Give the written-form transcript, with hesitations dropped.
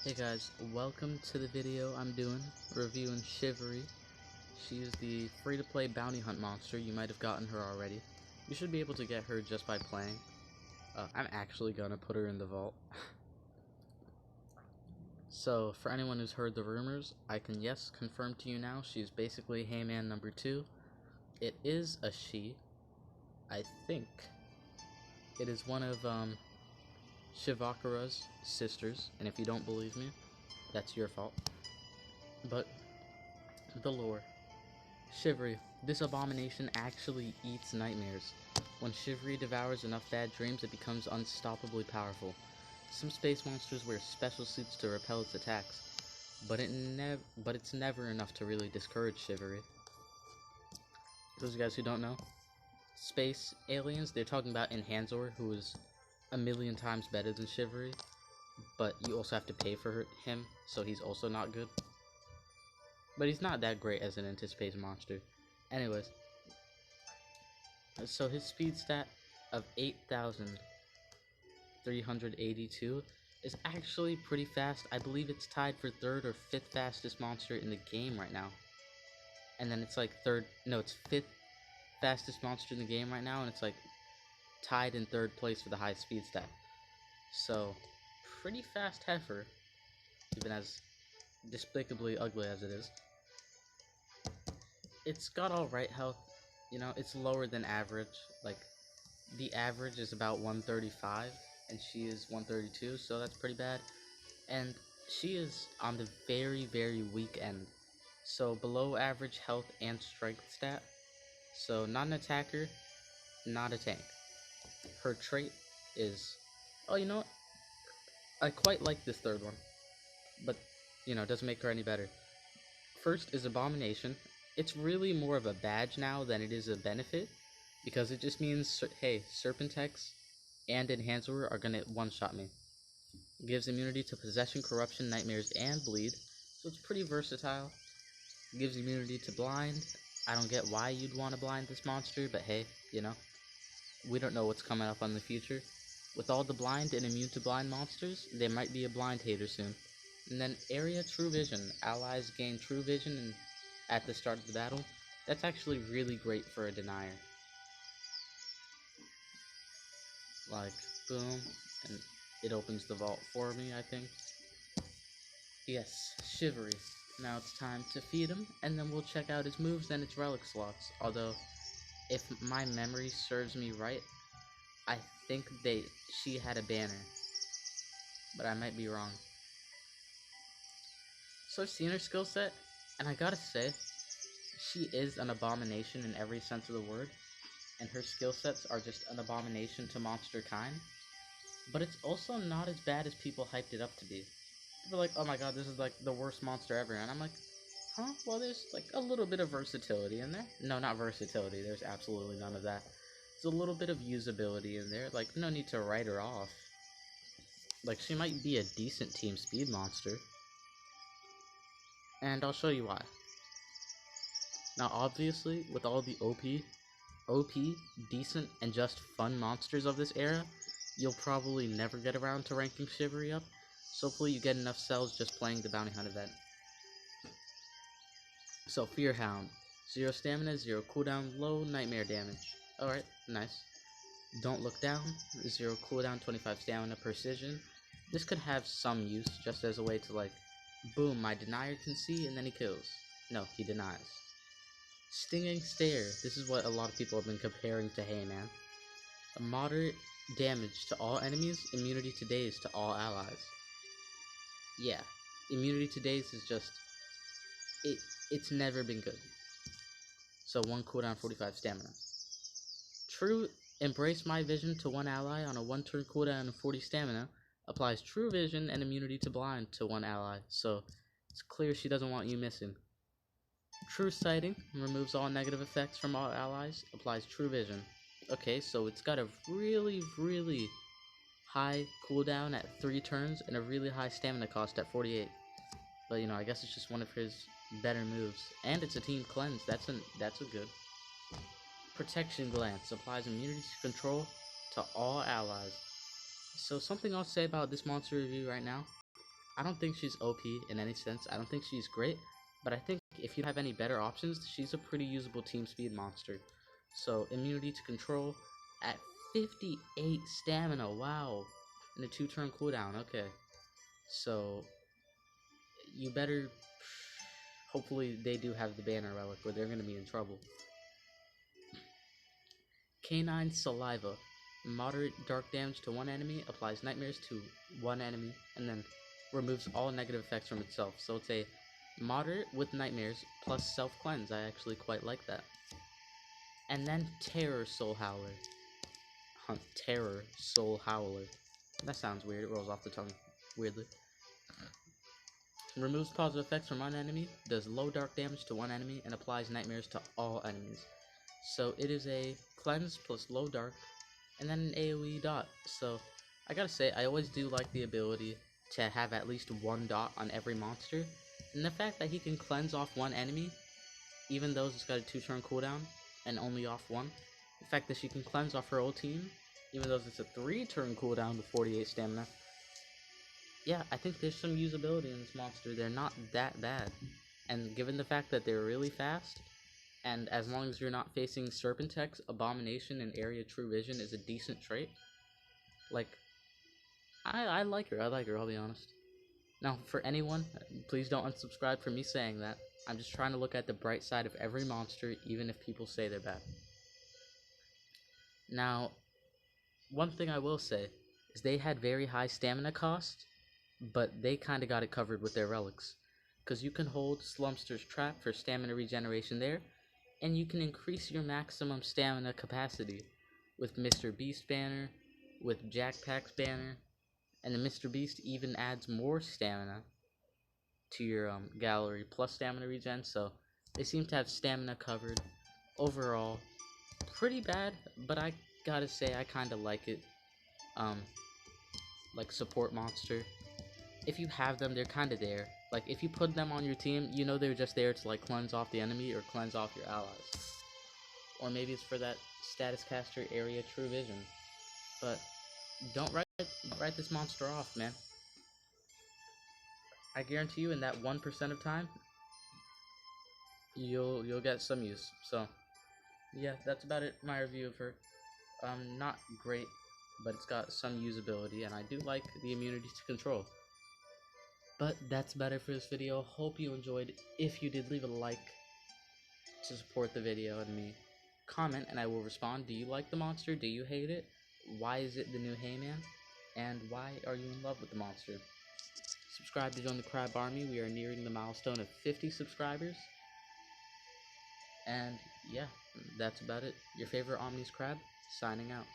Hey guys, welcome to the video I'm doing, reviewing Shiveerie. She is the free-to-play bounty hunt monster. You might have gotten her already. You should be able to get her just by playing. I'm actually gonna put her in the vault. So, for anyone who's heard the rumors, I can confirm to you now, she's basically Hayman number 2. It is a she, I think. It is one of, Shivee's sisters, and if you don't believe me, that's your fault. But, the lore. Shiveerie. This abomination actually eats nightmares. When Shiveerie devours enough bad dreams, it becomes unstoppably powerful. Some space monsters wear special suits to repel its attacks, but it's never enough to really discourage Shiveerie. Those guys who don't know, space aliens, they're talking about Enhanzor, who is a million times better than Shiveerie, but you also have to pay for him, so he's also not good. But he's not that great as an anticipated monster. Anyways, so his speed stat of 8,382 is actually pretty fast. I believe it's tied for 3rd or 5th fastest monster in the game right now. And then it's like it's 5th fastest monster in the game right now, and it's like tied in 3rd place for the highest speed stat. So, pretty fast heifer, even as despicably ugly as it is. It's got alright health, you know, it's lower than average. Like, the average is about 135, and she is 132, so that's pretty bad. And she is on the very, very weak end. So, below average health and strength stat. So, not an attacker, not a tank. Her trait is... Oh, you know what? I quite like this 3rd one. But, you know, it doesn't make her any better. First is Abomination. It's really more of a badge now than it is a benefit, because it just means, hey, Serpentex and Enhanzor are gonna one-shot me. It gives immunity to Possession, Corruption, Nightmares, and Bleed, so it's pretty versatile. It gives immunity to Blind. I don't get why you'd want to blind this monster, but hey, you know, we don't know what's coming up in the future. With all the blind and immune to blind monsters, there might be a blind hater soon. And then Area True Vision. Allies gain True Vision at the start of the battle. That's actually really great for a denier. Like, boom, and it opens the vault for me, I think. Yes, Shiveerie. Now it's time to feed him, and then we'll check out his moves and its relic slots. Although, if my memory serves me right, I think she had a banner. But I might be wrong. So I've seen her skill set, and I gotta say, she is an abomination in every sense of the word, and her skill sets are just an abomination to monster kind. But it's also not as bad as people hyped it up to be. People are like, oh my god, this is like the worst monster ever, and I'm like, huh? Well, there's like a little bit of versatility in there. No, not versatility, there's absolutely none of that. There's a little bit of usability in there, like, no need to write her off. Like, she might be a decent team speed monster. And I'll show you why. Now, obviously, with all the OP, decent, and just fun monsters of this era, you'll probably never get around to ranking Shiveerie up, so hopefully you get enough cells just playing the Bounty Hunt event. So, Fearhound. 0 stamina, 0 cooldown, low nightmare damage. Alright, nice. Don't Look Down. 0 cooldown, 25 stamina, precision. This could have some use, just as a way to, like, boom, my denier can see, and then he kills. No, he denies. Stinging Stare. This is what a lot of people have been comparing to Hayman. A moderate damage to all enemies, immunity to daze to all allies. Yeah, immunity to daze is just... It's never been good. So 1 cooldown, 45 stamina. True Embrace My Vision to 1 ally on a 1-turn cooldown and 40 stamina. Applies True Vision and immunity to Blind to 1 ally, so it's clear she doesn't want you missing. True Sighting removes all negative effects from all allies, applies True Vision. Okay, so it's got a really, really high cooldown at 3 turns and a really high stamina cost at 48. But, you know, I guess it's just one of his better moves. And it's a team cleanse, that's a good. Protection Glance applies immunity to control to all allies. So something I'll say about this monster review right now. I don't think she's OP in any sense. I don't think she's great, but I think if you have any better options, she's a pretty usable team speed monster. So immunity to control at 58 stamina. Wow, and a 2-turn cooldown. Okay, so you better. Hopefully they do have the banner relic, or they're gonna be in trouble. Canine Saliva. Moderate dark damage to one enemy, applies nightmares to one enemy, and then removes all negative effects from itself. So it's a moderate with nightmares plus self-cleanse. I actually quite like that. And then Terror Soul Howler. Terror Soul Howler. That sounds weird. It rolls off the tongue weirdly. Removes positive effects from one enemy, does low dark damage to one enemy, and applies nightmares to all enemies. So it is a cleanse plus low dark, and then an AoE dot. So I gotta say, I always do like the ability to have at least one dot on every monster. And the fact that he can cleanse off one enemy, even though it's got a 2-turn cooldown, and only off one. The fact that she can cleanse off her whole team, even though it's a 3-turn cooldown with 48 stamina. Yeah, I think there's some usability in this monster. They're not that bad. And given the fact that they're really fast, and as long as you're not facing Serpentex, Abomination, and Area True Vision is a decent trait. Like, I like her. I like her, I'll be honest. Now, for anyone, please don't unsubscribe for me saying that. I'm just trying to look at the bright side of every monster, even if people say they're bad. Now, one thing I will say is they had very high stamina cost, but they kind of got it covered with their relics. Because you can hold Slumster's Trap for stamina regeneration there, and you can increase your maximum stamina capacity with Mr. Beast banner, with Jackpack's banner, and the Mr. Beast even adds more stamina to your gallery plus stamina regen, so they seem to have stamina covered. Overall, pretty bad, but I gotta say I kind of like it. Like support monster. If you have them, they're kind of there. Like if you put them on your team, you know they're just there to like cleanse off the enemy or cleanse off your allies. Or maybe it's for that status caster Area True Vision. But don't write this monster off, man. I guarantee you in that 1% of time, you'll get some use. So yeah, that's about it. My review of her. Not great, but it's got some usability, and I do like the immunity to control. But that's about it for this video. Hope you enjoyed. If you did, leave a like to support the video and me. Comment and I will respond. Do you like the monster? Do you hate it? Why is it the new Heyman? And why are you in love with the monster? Subscribe to join the Crab Army. We are nearing the milestone of 50 subscribers. And yeah, that's about it. Your favorite Omni-Crab, signing out.